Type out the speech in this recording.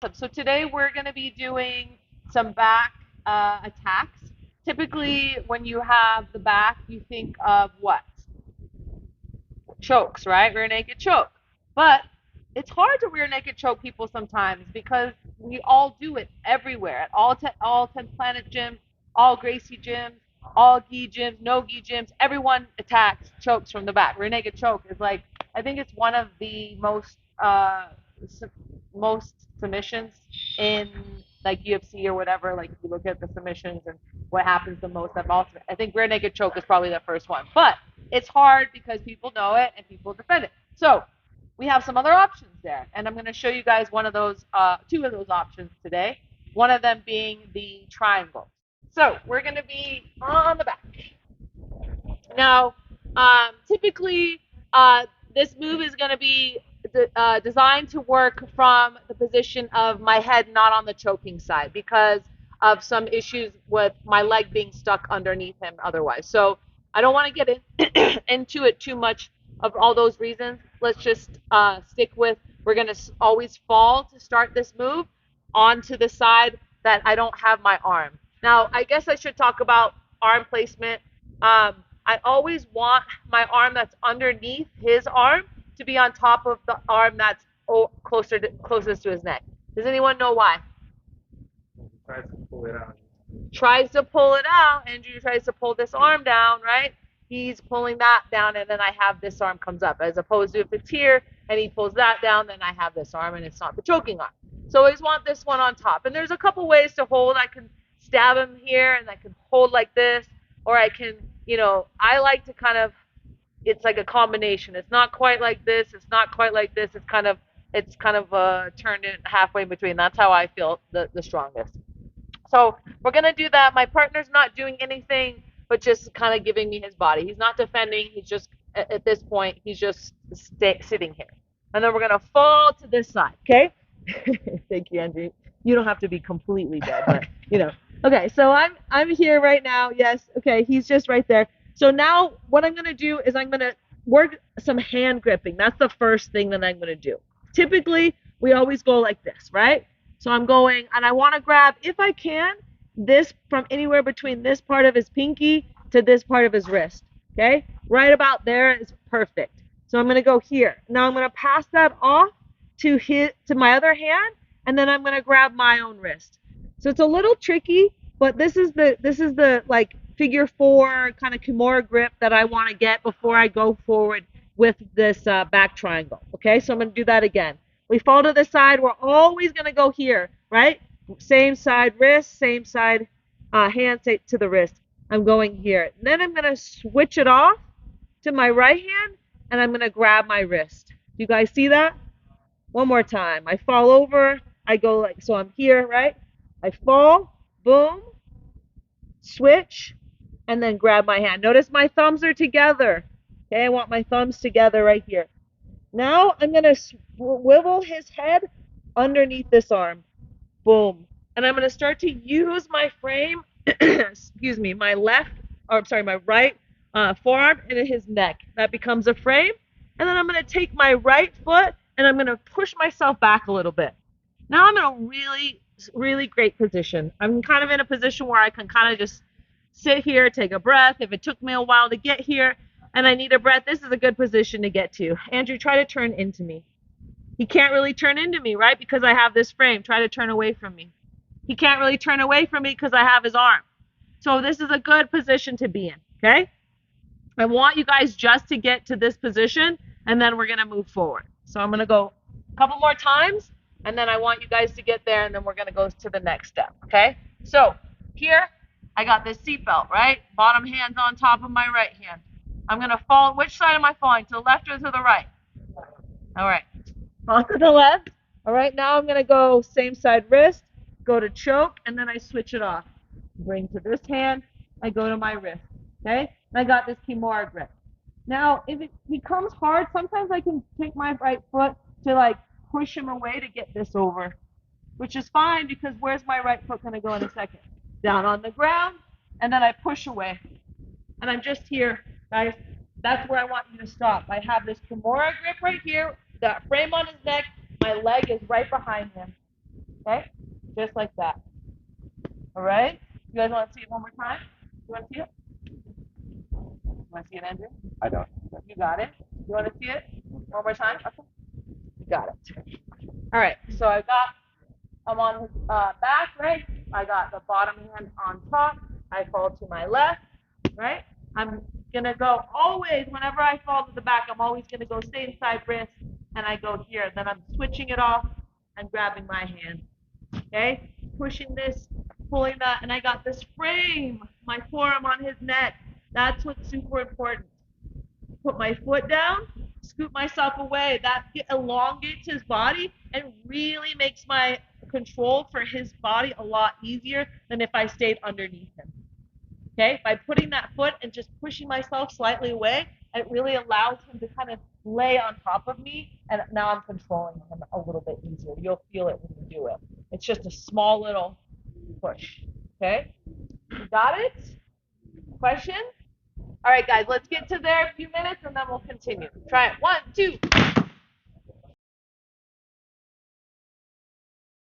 Awesome. So today we're going to be doing some back attacks. Typically, when you have the back, you think of what? Chokes, right? Rear naked choke. But it's hard to rear naked choke people sometimes because we all do it everywhere at all 10 Planet gyms, all Gracie gyms, all gi gyms, no gi gyms. Everyone attacks chokes from the back. Rear naked choke is like I think it's one of the most submissions in like UFC or whatever. Like if you look at the submissions and what happens the most, I think rear naked choke is probably the first one. But it's hard because people know it and people defend it. So we have some other options there, and I'm going to show you guys one of those, two of those options today. One of them being the triangle. So we're going to be on the back. Now, typically, this move is going to be designed to work from the position of my head not on the choking side because of some issues with my leg being stuck underneath him otherwise. So I don't want to get into it too much of all those reasons. Let's just stick with we're going to always fall to start this move onto the side that I don't have my arm. Now, I guess I should talk about arm placement. I always want my arm that's underneath his arm to be on top of the arm that's closest to his neck. Does anyone know why? Tries to pull it out. Tries to pull it out. Andrew tries to pull this arm down, right? He's pulling that down, and then I have this arm comes up. As opposed to if it's here and he pulls that down, then I have this arm, and it's not the choking arm. So I always want this one on top. And there's a couple ways to hold. I can stab him here, and I can hold like this, or I can, I like to kind of, it's like a combination. It's not quite like this. It's not quite like this. It's kind of turned it halfway in between. That's how I feel the strongest. So we're going to do that. My partner's not doing anything but just kind of giving me his body. He's not defending. He's just, at this point, he's just sitting here. And then we're going to fall to this side, okay? Thank you, Andrew. You don't have to be completely dead, but. Okay, so I'm here right now. Yes, okay, he's just right there. So now what I'm going to do is I'm going to work some hand gripping. That's the first thing that I'm going to do. Typically, we always go like this, right? So I'm going, and I want to grab, if I can, this from anywhere between this part of his pinky to this part of his wrist, okay? Right about there is perfect. So I'm going to go here. Now I'm going to pass that off to my other hand, and then I'm going to grab my own wrist. So it's a little tricky, but this is the like figure four kind of Kimura grip that I want to get before I go forward with this back triangle. Okay, so I'm going to do that again. We fall to the side. We're always going to go here, right? Same side wrist, same side hand to the wrist. I'm going here. And then I'm going to switch it off to my right hand, and I'm going to grab my wrist. Do you guys see that? One more time. I fall over. I go like, so I'm here, right? I fall, boom, switch, and then grab my hand. Notice my thumbs are together. Okay, I want my thumbs together right here. Now I'm going to swivel his head underneath this arm. Boom. And I'm going to start to use my frame, excuse me, my right forearm into his neck. That becomes a frame. And then I'm going to take my right foot and I'm going to push myself back a little bit. Now I'm in a really, really great position. I'm kind of in a position where I can kind of just sit here, take a breath. If it took me a while to get here and I need a breath, this is a good position to get to. Andrew, try to turn into me. He can't really turn into me, right? Because I have this frame. Try to turn away from me. He can't really turn away from me because I have his arm. So this is a good position to be in, okay? I want you guys just to get to this position, and then we're going to move forward. So I'm going to go a couple more times, and then I want you guys to get there, and then we're going to go to the next step, okay? So here, I got this seatbelt, right? Bottom hand's on top of my right hand. I'm going to fall. Which side am I falling? To the left or to the right? All right. On to the left. All right, now I'm going to go same side wrist, go to choke, and then I switch it off. Bring to this hand, I go to my wrist, okay? And I got this Kimura grip. Now, if it becomes hard, sometimes I can take my right foot to like push him away to get this over, which is fine because where's my right foot going to go in a second? Down on the ground, and then I push away. And I'm just here, guys. That's where I want you to stop. I have this Kimura grip right here, that frame on his neck. My leg is right behind him. Okay? Just like that. All right? You guys want to see it one more time? You want to see it? You want to see it, Andrew? I don't. You got it? You want to see it one more time? Okay. You got it. All right. So I'm on his back, right? I got the bottom hand on top. I fall to my left, right? I'm going to go always, whenever I fall to the back, I'm always going to go same side wrist, and I go here. Then I'm switching it off and grabbing my hand. Okay? Pushing this, pulling that, and I got this frame, my forearm on his neck. That's what's super important. Put my foot down, scoop myself away. That elongates his body and really makes my control for his body a lot easier than if I stayed underneath him. Okay? By putting that foot and just pushing myself slightly away, it really allows him to kind of lay on top of me, and now I'm controlling him a little bit easier. You'll feel it when you do it. It's just a small little push. Okay? You got it? Question? All right, guys, let's get to there a few minutes and then we'll continue. Try it. 1, 2.